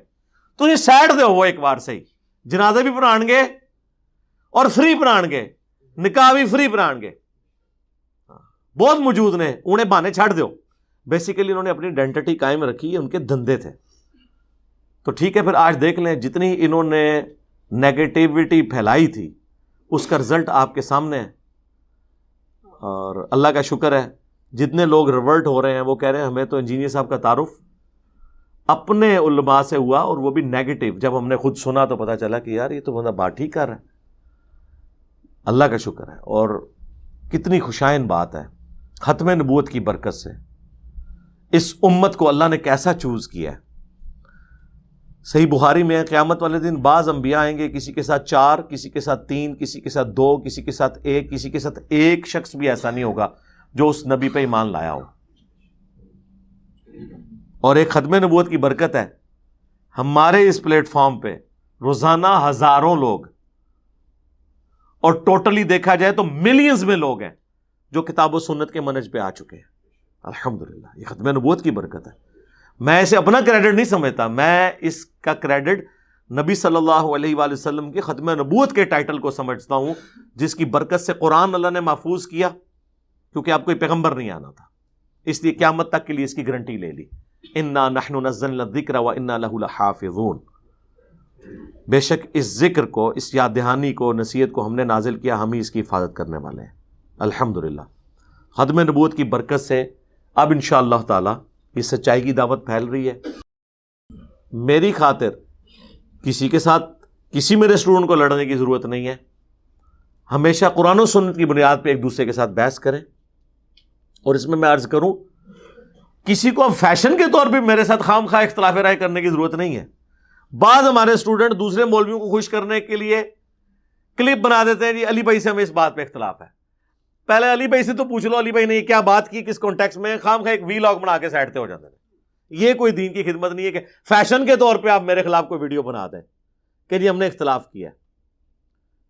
تو یہ سائڈ دے ہو ایک بار سے ہی. جنازے بھی پڑھان گے اور فری پڑھان گے، نکاح بھی فری پڑھان گے. بہت موجود نے، انہیں بہانے چھڑ دیو. بیسیکلی انہوں نے اپنی آئیڈینٹی قائم رکھی، ان کے دھندے تھے. تو ٹھیک ہے، پھر آج دیکھ لیں جتنی انہوں نے نیگیٹیوٹی پھیلائی تھی اس کا رزلٹ آپ کے سامنے ہے. اور اللہ کا شکر ہے جتنے لوگ ریورٹ ہو رہے ہیں وہ کہہ رہے ہیں ہمیں تو انجینئر صاحب کا تعارف اپنے علماء سے ہوا، اور وہ بھی نیگیٹو. جب ہم نے خود سنا تو پتا چلا کہ یار یہ تو بندہ بات ٹھیک کر رہا ہے. اللہ کا شکر ہے. اور کتنی خوشائن بات ہے ختم نبوت کی برکت سے اس امت کو اللہ نے کیسا چوز کیا ہے. صحیح بخاری میں ہے قیامت والے دن بعض انبیاء آئیں گے، کسی کے ساتھ 4، کسی کے ساتھ 3، کسی کے ساتھ 2، کسی کے ساتھ 1، کسی کے ساتھ ایک شخص بھی ایسا نہیں ہوگا جو اس نبی پہ ایمان لایا ہو. اور ایک ختم نبوت کی برکت ہے ہمارے اس پلیٹ فارم پہ روزانہ ہزاروں لوگ، اور ٹوٹلی دیکھا جائے تو ملینز میں لوگ ہیں جو کتاب و سنت کے منہج پہ آ چکے ہیں. الحمدللہ یہ ختم نبوت کی برکت ہے. میں اسے اپنا کریڈٹ نہیں سمجھتا، میں اس کا کریڈٹ نبی صلی اللہ علیہ وآلہ وسلم کی ختم نبوت کے ٹائٹل کو سمجھتا ہوں، جس کی برکت سے قرآن اللہ نے محفوظ کیا، کیونکہ آپ کوئی پیغمبر نہیں آنا تھا، اس لیے قیامت تک کے لیے اس کی گارنٹی لے لی. انا نحن نزلنا الذکر وانا لہ لحافظون. بے شک اس ذکر کو، اس یاد دہانی کو، نصیحت کو ہم نے نازل کیا، ہم ہی اس کی حفاظت کرنے والے ہیں. الحمدللہ ختم نبوت کی برکت سے اب انشاءاللہ تعالی یہ سچائی کی دعوت پھیل رہی ہے. میری خاطر کسی کے ساتھ کسی میرے اسٹوڈنٹ کو لڑنے کی ضرورت نہیں ہے. ہمیشہ قرآن و سنت کی بنیاد پہ ایک دوسرے کے ساتھ بحث کریں. اور اس میں عرض کروں، کسی کو اب فیشن کے طور پہ میرے ساتھ خام خواہ اختلاف رائے کرنے کی ضرورت نہیں ہے. بعض ہمارے اسٹوڈنٹ دوسرے مولویوں کو خوش کرنے کے لیے کلپ بنا دیتے ہیں، جی علی بھائی سے ہمیں اس بات پہ اختلاف ہے. پہلے علی بھائی سے تو پوچھ لو علی بھائی نے یہ کیا بات کی، کس کانٹیکس میں. خام خواہ ایک وی لاگ بنا کے سائڈ پہ ہو جاتے ہیں. یہ کوئی دین کی خدمت نہیں ہے کہ فیشن کے طور پہ آپ میرے خلاف کوئی ویڈیو بنا دیں کہ جی ہم نے اختلاف کیا.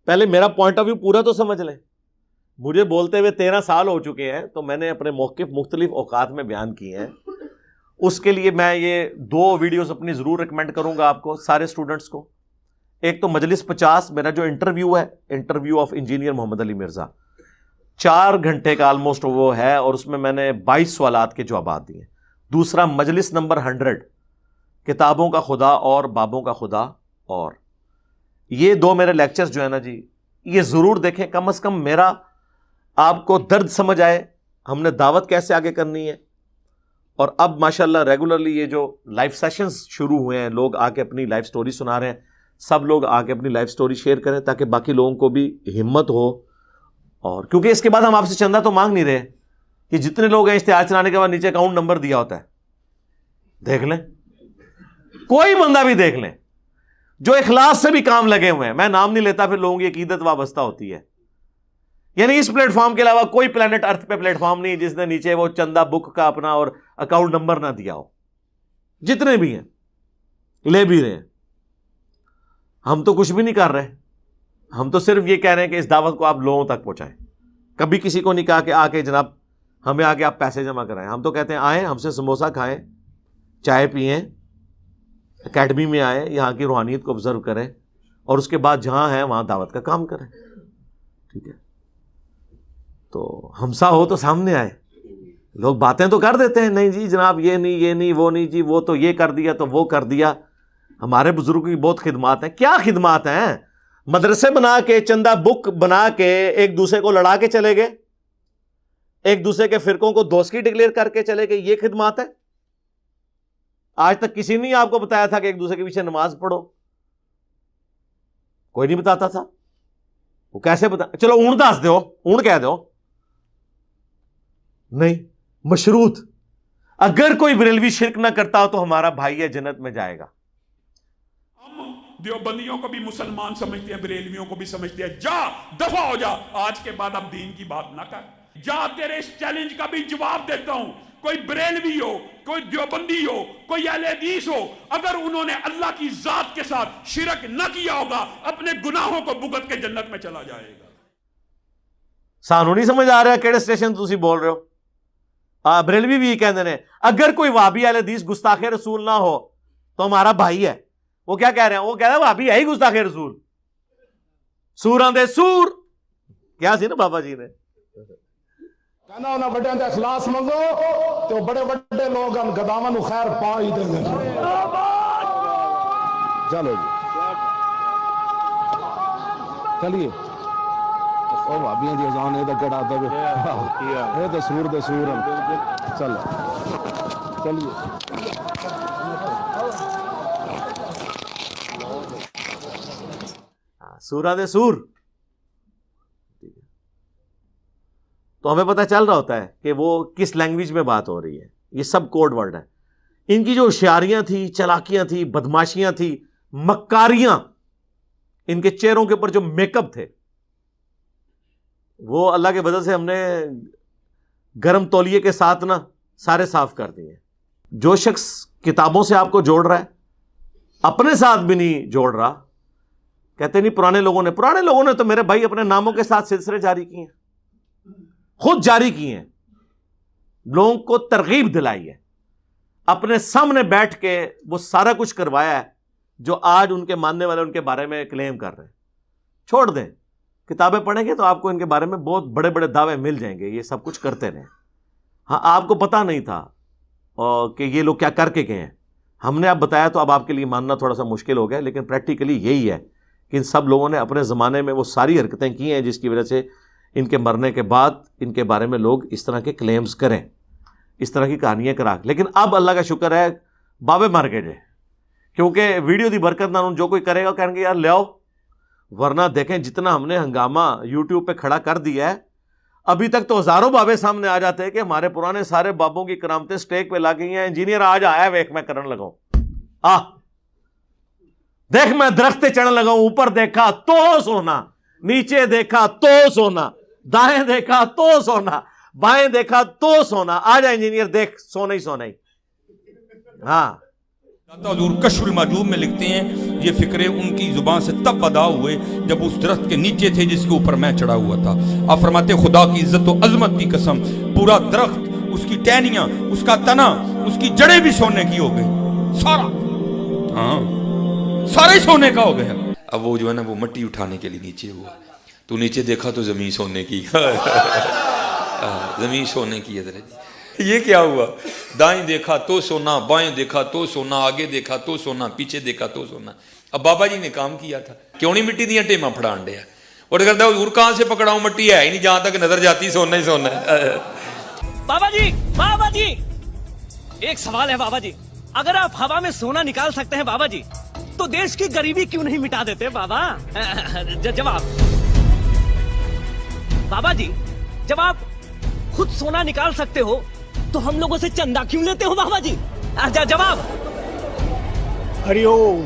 پہلے میرا پوائنٹ آف ویو پورا تو سمجھ لیں. مجھے بولتے ہوئے 13 سال ہو چکے ہیں، تو میں نے اپنے موقف مختلف اوقات میں بیان کیے ہیں. اس کے لیے میں یہ 2 ویڈیوز اپنی ضرور ریکمینڈ کروں گا آپ کو سارے اسٹوڈنٹس کو. ایک تو مجلس 50 میرا جو انٹرویو ہے، انٹرویو آف انجینئر محمد علی مرزا، 4 گھنٹے کا آلموسٹ وہ ہے، اور اس میں میں نے 22 سوالات کے جوابات دیے. دوسرا مجلس نمبر 100 کتابوں کا خدا اور بابوں کا خدا. اور یہ 2 میرے لیکچرز جو ہے نا جی، یہ ضرور دیکھیں، کم از کم میرا آپ کو درد سمجھ آئے ہم نے دعوت کیسے آگے کرنی ہے. اور اب ماشاءاللہ ریگولرلی یہ جو لائف سیشنز شروع ہوئے ہیں، لوگ آ کے اپنی لائف سٹوری سنا رہے ہیں. سب لوگ آ کے اپنی لائف سٹوری شیئر کریں تاکہ باقی لوگوں کو بھی ہمت ہو. اور کیونکہ اس کے بعد ہم آپ سے چندہ تو مانگ نہیں رہے کہ جتنے لوگ ہیں اشتہار چلانے کے بعد نیچے اکاؤنٹ نمبر دیا ہوتا ہے، دیکھ لیں، کوئی بندہ بھی دیکھ لیں جو اخلاص سے بھی کام لگے ہوئے ہیں. میں نام نہیں لیتا, پھر لوگوں کی عقیدت وابستہ ہوتی ہے. یعنی اس پلیٹ فارم کے علاوہ کوئی پلانٹ ارتھ پہ پلیٹ فارم نہیں جس نے نیچے وہ چندہ بک کا اپنا اور اکاؤنٹ نمبر نہ دیا ہو. جتنے بھی ہیں لے بھی رہے ہیں. ہم تو کچھ بھی نہیں کر رہے, ہم تو صرف یہ کہہ رہے ہیں کہ اس دعوت کو آپ لوگوں تک پہنچائیں. کبھی کسی کو نہیں کہا کہ آ کے جناب ہمیں آ کے آپ پیسے جمع کرائیں. ہم تو کہتے ہیں آئیں, ہم سے سموسہ کھائیں, چائے پئیں, اکیڈمی میں آئیں, یہاں کی روحانیت کو آبزرو کریں, اور اس کے بعد جہاں ہے وہاں دعوت کا کام کریں. ٹھیک ہے, تو ہمسا ہو تو سامنے آئے. لوگ باتیں تو کر دیتے ہیں, نہیں جی جناب یہ نہیں وہ نہیں جی, وہ تو یہ کر دیا تو وہ کر دیا. ہمارے بزرگوں کی بہت خدمات ہیں. کیا خدمات ہیں؟ مدرسے بنا کے, چندہ بک بنا کے ایک دوسرے کو لڑا کے چلے گئے, ایک دوسرے کے فرقوں کو دوستی ڈکلیئر کر کے چلے گئے. یہ خدمات ہے؟ آج تک کسی نے آپ کو بتایا تھا کہ ایک دوسرے کے پیچھے نماز پڑھو؟ کوئی نہیں بتاتا تھا. وہ کیسے بتا, چلو اون دس دو, اون کہہ دو, نہیں مشروط. اگر کوئی بریلوی شرک نہ کرتا ہو تو ہمارا بھائی ہے, جنت میں جائے گا. ہم دیوبندیوں کو بھی مسلمان سمجھتے ہیں, بریلویوں کو بھی سمجھتے ہیں. جا دفع ہو جا, آج کے بعد اب دین کی بات نہ کر. جا, تیرے اس چیلنج کا بھی جواب دیتا ہوں. کوئی بریلوی ہو, کوئی دیوبندی ہو, کوئی اہل حدیث ہو, اگر انہوں نے اللہ کی ذات کے ساتھ شرک نہ کیا ہوگا, اپنے گناہوں کو بھگت کے جنت میں چلا جائے گا. سانو نہیں سمجھ آ رہا کیڑے اسٹیشن تسی بول رہے ہو. بریلوی بھی یہ کہتے ہیں اگر کوئی وہابی اہل حدیث گستاخ رسول نہ ہو تو ہمارا بھائی ہے. وہ کیا کہہ رہے ہیں؟ وہ کہہ رہے ہیں وہابی ہے ہی گستاخ رسول. سوراں دے سور کیا سی نا بابا جی نے کہنا انہاں بڑیاں دا اخلاص منگو تو بڑے بڑے لوگ ہم گداواں نو خیر پا ہی دیں گے. چلو جی چلیے, او بھابیاں دی اذان اے تے کڑا دے اے تے سور دے سور چلو چلیے. سورہ دے سور. تو ہمیں پتہ چل رہا ہوتا ہے کہ وہ کس لینگویج میں بات ہو رہی ہے. یہ سب کوڈ ورڈ ہے. ان کی جو ہوشیاریاں تھیں, چلاکیاں تھیں, بدماشیاں تھیں, مکاریاں, ان کے چہروں کے اوپر جو میک اپ تھے وہ اللہ کے بدل سے ہم نے گرم تولیے کے ساتھ نا سارے صاف کر دیے. جو شخص کتابوں سے آپ کو جوڑ رہا ہے اپنے ساتھ بھی نہیں جوڑ رہا. کہتے نہیں پرانے لوگوں نے تو میرے بھائی اپنے ناموں کے ساتھ سلسلے جاری کیے ہیں, خود جاری کیے ہیں, لوگوں کو ترغیب دلائی ہے, اپنے سامنے بیٹھ کے وہ سارا کچھ کروایا ہے جو آج ان کے ماننے والے ان کے بارے میں کلیم کر رہے ہیں. چھوڑ دیں, کتابیں پڑھیں گے تو آپ کو ان کے بارے میں بہت بڑے بڑے دعوے مل جائیں گے. یہ سب کچھ کرتے رہے. ہاں آپ کو پتہ نہیں تھا کہ یہ لوگ کیا کر کے گئے ہیں. ہم نے اب بتایا تو اب آپ کے لیے ماننا تھوڑا سا مشکل ہو گیا, لیکن پریکٹیکلی یہی ہے کہ ان سب لوگوں نے اپنے زمانے میں وہ ساری حرکتیں کی ہیں جس کی وجہ سے ان کے مرنے کے بعد ان کے بارے میں لوگ اس طرح کے کلیمز کریں, اس طرح کی کہانیاں کرا. لیکن اب اللہ کا شکر ہے بابے مر گئے جے, کیونکہ ویڈیو دی برکت نہ جو کوئی کرے گا کہیں گے یار لے آؤ. ورنہ دیکھیں جتنا ہم نے ہنگامہ یوٹیوب پہ کھڑا کر دیا ہے, ابھی تک تو ہزاروں بابے سامنے آ جاتے ہیں کہ ہمارے پرانے سارے بابوں کی کرامتیں سٹیک پہ لا گئی ہیں. انجینئر آج آیا ویک میں کرن لگاؤں, دیکھ میں درخت چڑھنے لگا ہوں, اوپر دیکھا تو سونا, نیچے دیکھا تو سونا, دائیں دیکھا تو سونا, بائیں دیکھا تو سونا. آ جا انجینئر دیکھ سونا ہی سونا ہی. ہاں حضور کشف المحجوب میں لکھتے ہیں یہ فکرے ان کی زبان سے تب ادا ہوئے جب اس درخت کے نیچے تھے جس کے اوپر میں چڑھا ہوا تھا. آپ فرماتے خدا کی عزت و عظمت کی قسم پورا درخت, اس کی ٹہنیاں, اس کا تنا, اس کی جڑیں بھی سونے کی ہو گئی, سارا, ہاں سارا ہی سونے کا ہو گیا. اب وہ جو ہے نا وہ مٹی اٹھانے کے لیے نیچے ہوا, تو نیچے دیکھا تو زمین سونے کی, زمین سونے کی ہے. یہ کیا ہوا؟ دائیں دیکھا تو سونا, بائیں دیکھا تو سونا, آگے دیکھا تو سونا, پیچھے دیکھا تو سونا. اب بابا جی نے کام کیا تھا, کیوں نہیں مٹی دیا ٹیماں پھڑان دیا, اور کہتا ہے حضور کہاں سے پکڑاؤں, مٹی ہے ہی نہیں, جہاں تک نظر جاتی سونا ہی سونا ہے. بابا جی ایک سوال ہے بابا جی, اگر آپ ہوا میں سونا نکال سکتے ہیں بابا جی تو دیش کی غریبی کیوں نہیں مٹا دیتے بابا؟ جواب بابا جی, جب آپ خود سونا نکال سکتے ہو تو ہم لوگوں سے چندہ کیوں لیتے ہو بابا جی؟ جواب ہری اوم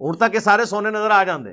ਹੁਣ ਤੱਕ ਇਹ ਸਾਰੇ ਸੋਨੇ ਨਜ਼ਰ ਆ ਜਾਂਦੇ,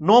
9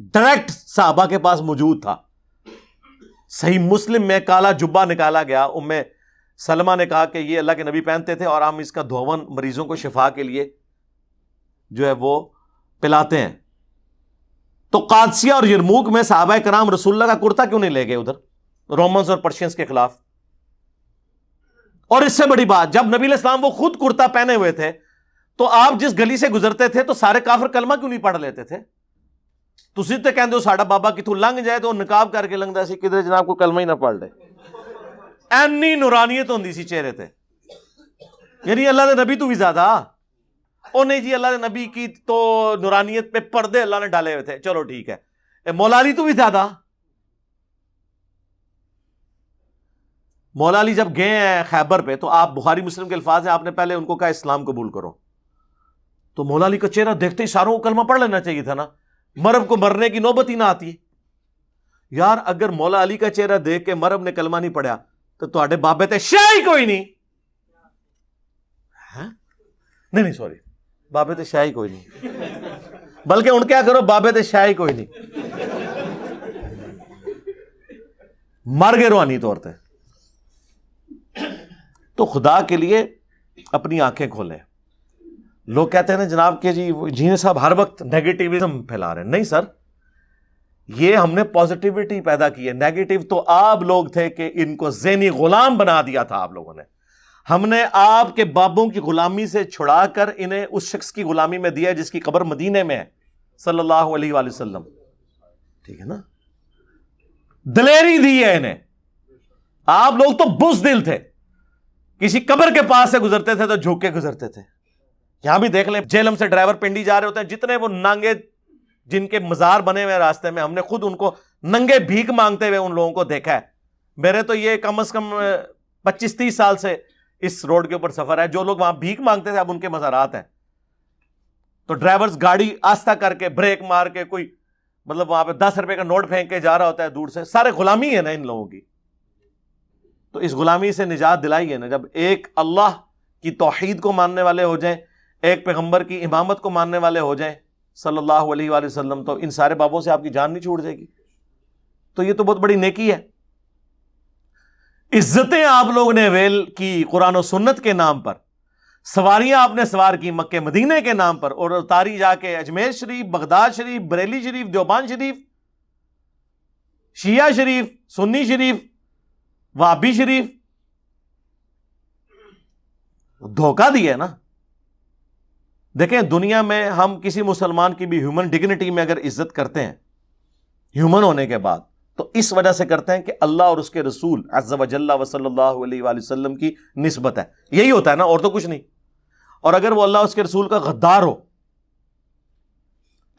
ڈائریکٹ صحابہ کے پاس موجود تھا. صحیح مسلم میں کالا جبہ نکالا گیا. ام سلمہ نے کہا کہ یہ اللہ کے نبی پہنتے تھے اور ہم اس کا دھون مریضوں کو شفا کے لیے جو ہے وہ پلاتے ہیں. تو قادسیہ اور یرموک میں صحابہ کرام رسول اللہ کا کرتا کیوں نہیں لے گئے ادھر رومنز اور پرشینز کے خلاف؟ اور اس سے بڑی بات، جب نبی علیہ السلام وہ خود کرتا پہنے ہوئے تھے تو آپ جس گلی سے گزرتے تھے تو سارے کافر کلمہ کیوں نہیں پڑھ لیتے تھے؟ تسی تے کہندے ہو ساڈا بابا کتوں لنگ جائے تو نقاب کر کے لنگدا سی، کدھر جناب کو کلمہ ہی نہ پڑھ لے. اینی نورانیت ہوندی سی چہرے تے، یعنی اللہ دے نبی تو بھی زیادہ. او نہیں جی، اللہ دے نبی کی تو نورانیت پہ پردے اللہ نے ڈالے ہوئے تھے، چلو ٹھیک ہے. مولا علی تو بھی زیادہ. مولا علی جب گئے ہیں خیبر پہ تو آپ بخاری مسلم کے الفاظ ہیں، آپ نے پہلے ان کو کہا اسلام قبول کرو. تو مولا علی کا چہرہ دیکھتے ہی ساروں کو کلمہ پڑھ لینا چاہیے تھا نا، مرب کو مرنے کی نوبت ہی نہ آتی. یار اگر مولا علی کا چہرہ دیکھ کے مرب نے کلمہ نہیں پڑھا تو تواڈے بابے تے شے ہی کوئی نہیں. نہیں سوری، بابے تے شے ہی کوئی نہیں، بلکہ ان کیا کرو، بابے تے شے ہی کوئی نہیں، مر گئے روحانی طور پہ. تو خدا کے لیے اپنی آنکھیں کھولیں. لوگ کہتے ہیں نا جناب کہ جی صاحب ہر وقت نیگیٹیوزم پھیلا رہے ہیں. نہیں سر، یہ ہم نے پازیٹیوٹی پیدا کی ہے. نیگیٹو تو آپ لوگ تھے کہ ان کو ذہنی غلام بنا دیا تھا آپ لوگوں نے. ہم نے آپ کے بابوں کی غلامی سے چھڑا کر انہیں اس شخص کی غلامی میں دیا جس کی قبر مدینے میں ہے صلی اللہ علیہ وآلہ وسلم. ٹھیک ہے نا، دلیری دی ہے انہیں. آپ لوگ تو بزدل تھے، کسی قبر کے پاس سے گزرتے تھے تو جھوک کے گزرتے تھے. یہاں بھی دیکھ لیں، جیلم سے ڈرائیور پنڈی جا رہے ہوتے ہیں، جتنے وہ ننگے جن کے مزار بنے ہوئے راستے میں، ہم نے خود ان کو ننگے بھیک مانگتے ہوئے ان لوگوں کو دیکھا ہے. میرے تو یہ کم از کم 25-30 سال سے اس روڈ کے اوپر سفر ہے. جو لوگ وہاں بھیک مانگتے تھے اب ان کے مزارات ہیں. تو ڈرائیورز گاڑی آستہ کر کے بریک مار کے کوئی مطلب وہاں پہ 10 روپے کا نوٹ پھینک کے جا رہا ہوتا ہے دور سے. سارے غلامی ہے نا ان لوگوں کی. تو اس غلامی سے نجات دلائی ہے نا جب ایک اللہ کی توحید کو ماننے والے ہو جائیں، ایک پیغمبر کی امامت کو ماننے والے ہو جائیں صلی اللہ علیہ وآلہ وسلم، تو ان سارے بابوں سے آپ کی جان نہیں چھوٹ جائے گی. تو یہ تو بہت بڑی نیکی ہے. عزتیں آپ لوگوں نے ویل کی قرآن و سنت کے نام پر، سواریاں آپ نے سوار کی مکے مدینے کے نام پر، اور اتاری جا کے اجمیر شریف، بغداد شریف، بریلی شریف، دیوبند شریف، شیعہ شریف، سنی شریف، وہابی شریف. دھوکہ دیا ہے نا. دیکھیں دنیا میں ہم کسی مسلمان کی بھی ہیومن ڈگنیٹی میں اگر عزت کرتے ہیں ہیومن ہونے کے بعد، تو اس وجہ سے کرتے ہیں کہ اللہ اور اس کے رسول عز و جل و صلی اللہ علیہ وآلہ وسلم کی نسبت ہے. یہی ہوتا ہے نا، اور تو کچھ نہیں. اور اگر وہ اللہ اس کے رسول کا غدار ہو،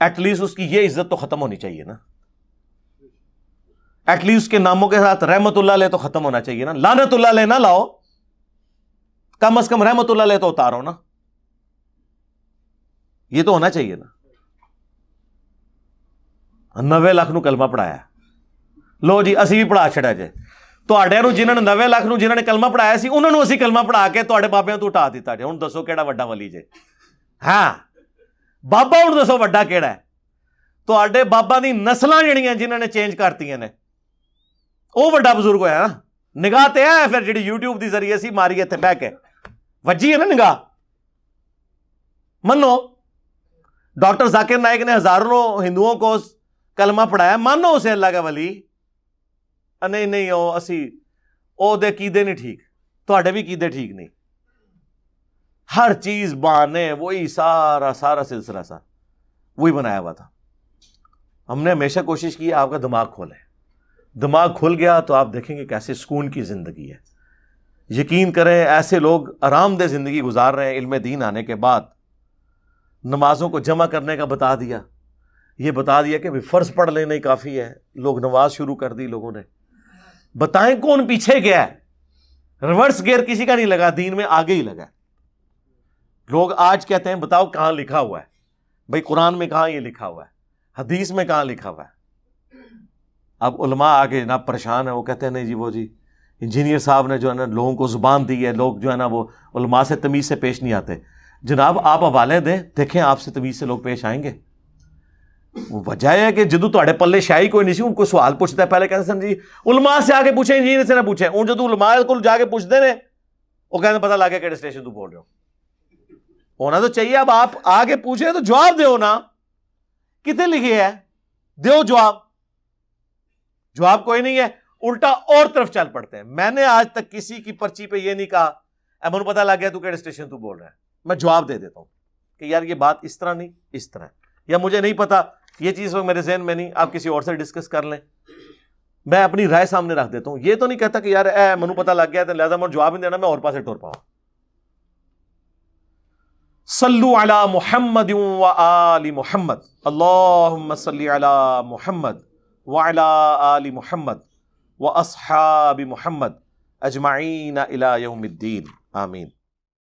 ایٹ لیسٹ اس کی یہ عزت تو ختم ہونی چاہیے نا. ایٹ لیسٹ اس کے ناموں کے ساتھ رحمت اللہ علیہ تو ختم ہونا چاہیے نا. لعنت اللہ علیہ نہ لاؤ، کم از کم رحمت اللہ علیہ تو اتارو نا. یہ تو ہونا چاہیے نا. 90 لاکھ نو کلمہ پڑھایا، لو جی اسی بھی پڑھا چھڑا جائے. تواڈے نو جنہاں نے 90 لاکھ نو جنہاں نے کلمہ پڑھایا سی انہاں نو اسی کلمہ پڑھا کے تواڈے بابیاں تو اٹھا دیتا جے. ہن دسو کیڑا وڈا ولی جے؟ ہاں بابا ہن دسو وڈا کیڑا ہے؟ تواڈے بابا دی نسلاں جڑیاں جنہاں نے چینج کرتیاں نے وہ وڈا بزرگ ہویا نا. نگاہ تے ہے پھر جڑی یوٹیوب دی ذریعے سی ماری اتنے بہ کے وجی ہے نا نگاہ. منو ڈاکٹر ذاکر نائک نے ہزاروں ہندوؤں کو کلمہ پڑھایا، مانو اسے اللہ کا ولی. نہیں او اسی او دے قیدے نہیں ٹھیک، تواڈے بھی قیدے ٹھیک نہیں. ہر چیز بانے وہی سارا سلسلہ سا وہی بنایا ہوا تھا. ہم نے ہمیشہ کوشش کی آپ کا دماغ کھولیں. دماغ کھل گیا تو آپ دیکھیں گے کیسے سکون کی زندگی ہے. یقین کریں ایسے لوگ آرام دہ زندگی گزار رہے ہیں. علم دین آنے کے بعد نمازوں کو جمع کرنے کا بتا دیا، یہ بتا دیا کہ فرض پڑھ لینا ہی کافی ہے. لوگ نماز شروع کر دی لوگوں نے. بتائیں کون پیچھے گیا ہے؟ ریورس گیئر کسی کا نہیں لگا، دین میں آگے ہی لگا. لوگ آج کہتے ہیں بتاؤ کہاں لکھا ہوا ہے؟ بھائی قرآن میں کہاں یہ لکھا ہوا ہے؟ حدیث میں کہاں لکھا ہوا ہے؟ اب علماء آگے جناب پریشان ہیں، وہ کہتے ہیں نہیں جی وہ جی انجینئر صاحب نے جو ہے نا لوگوں کو زبان دی ہے، لوگ جو ہے نا وہ علماء سے تمیز سے پیش نہیں آتے. جناب آپ حوالے دیں، دیکھیں آپ سے تمیز سے لوگ پیش آئیں گے. وجہ ہے کہ جدو تواڈے پلے شاہی کوئی نہیں سی ان کو سوال پوچھتا ہے پہلے کہتے سن جی علماء سے آ کے پوچھیں انجینئر سے نہ پوچھیں ہوں جدو علماء کو جا کے پوچھتے ہیں وہ کہتے پتہ لگ گیا کہڑے اسٹیشن تو بول رہے ہو ہونا تو چاہیے اب آپ آگے پوچھیں تو جواب دیو نا کتنے لکھے ہے دیو جواب کوئی نہیں ہے الٹا اور طرف چل پڑتے ہیں میں نے آج تک کسی کی پرچی پہ یہ نہیں کہا اے مجھے پتہ لگ گیا تو کہڑے اسٹیشن تو بول رہا ہے میں جواب دے دیتا ہوں کہ یار یہ بات اس طرح نہیں اس طرح یا مجھے نہیں پتا یہ چیز میرے ذہن میں نہیں آپ کسی اور سے ڈسکس کر لیں میں اپنی رائے سامنے رکھ دیتا ہوں یہ تو نہیں کہتا کہ یار اے منو پتہ لگ گیا تو لہذا مجھے جواب نہیں دینا میں اور پاسے ٹور پاؤں صلو علی محمد و آل محمد اللہم صلی علی محمد وعلی آل محمد و اصحاب محمد اجمعین الی یوم الدین آمین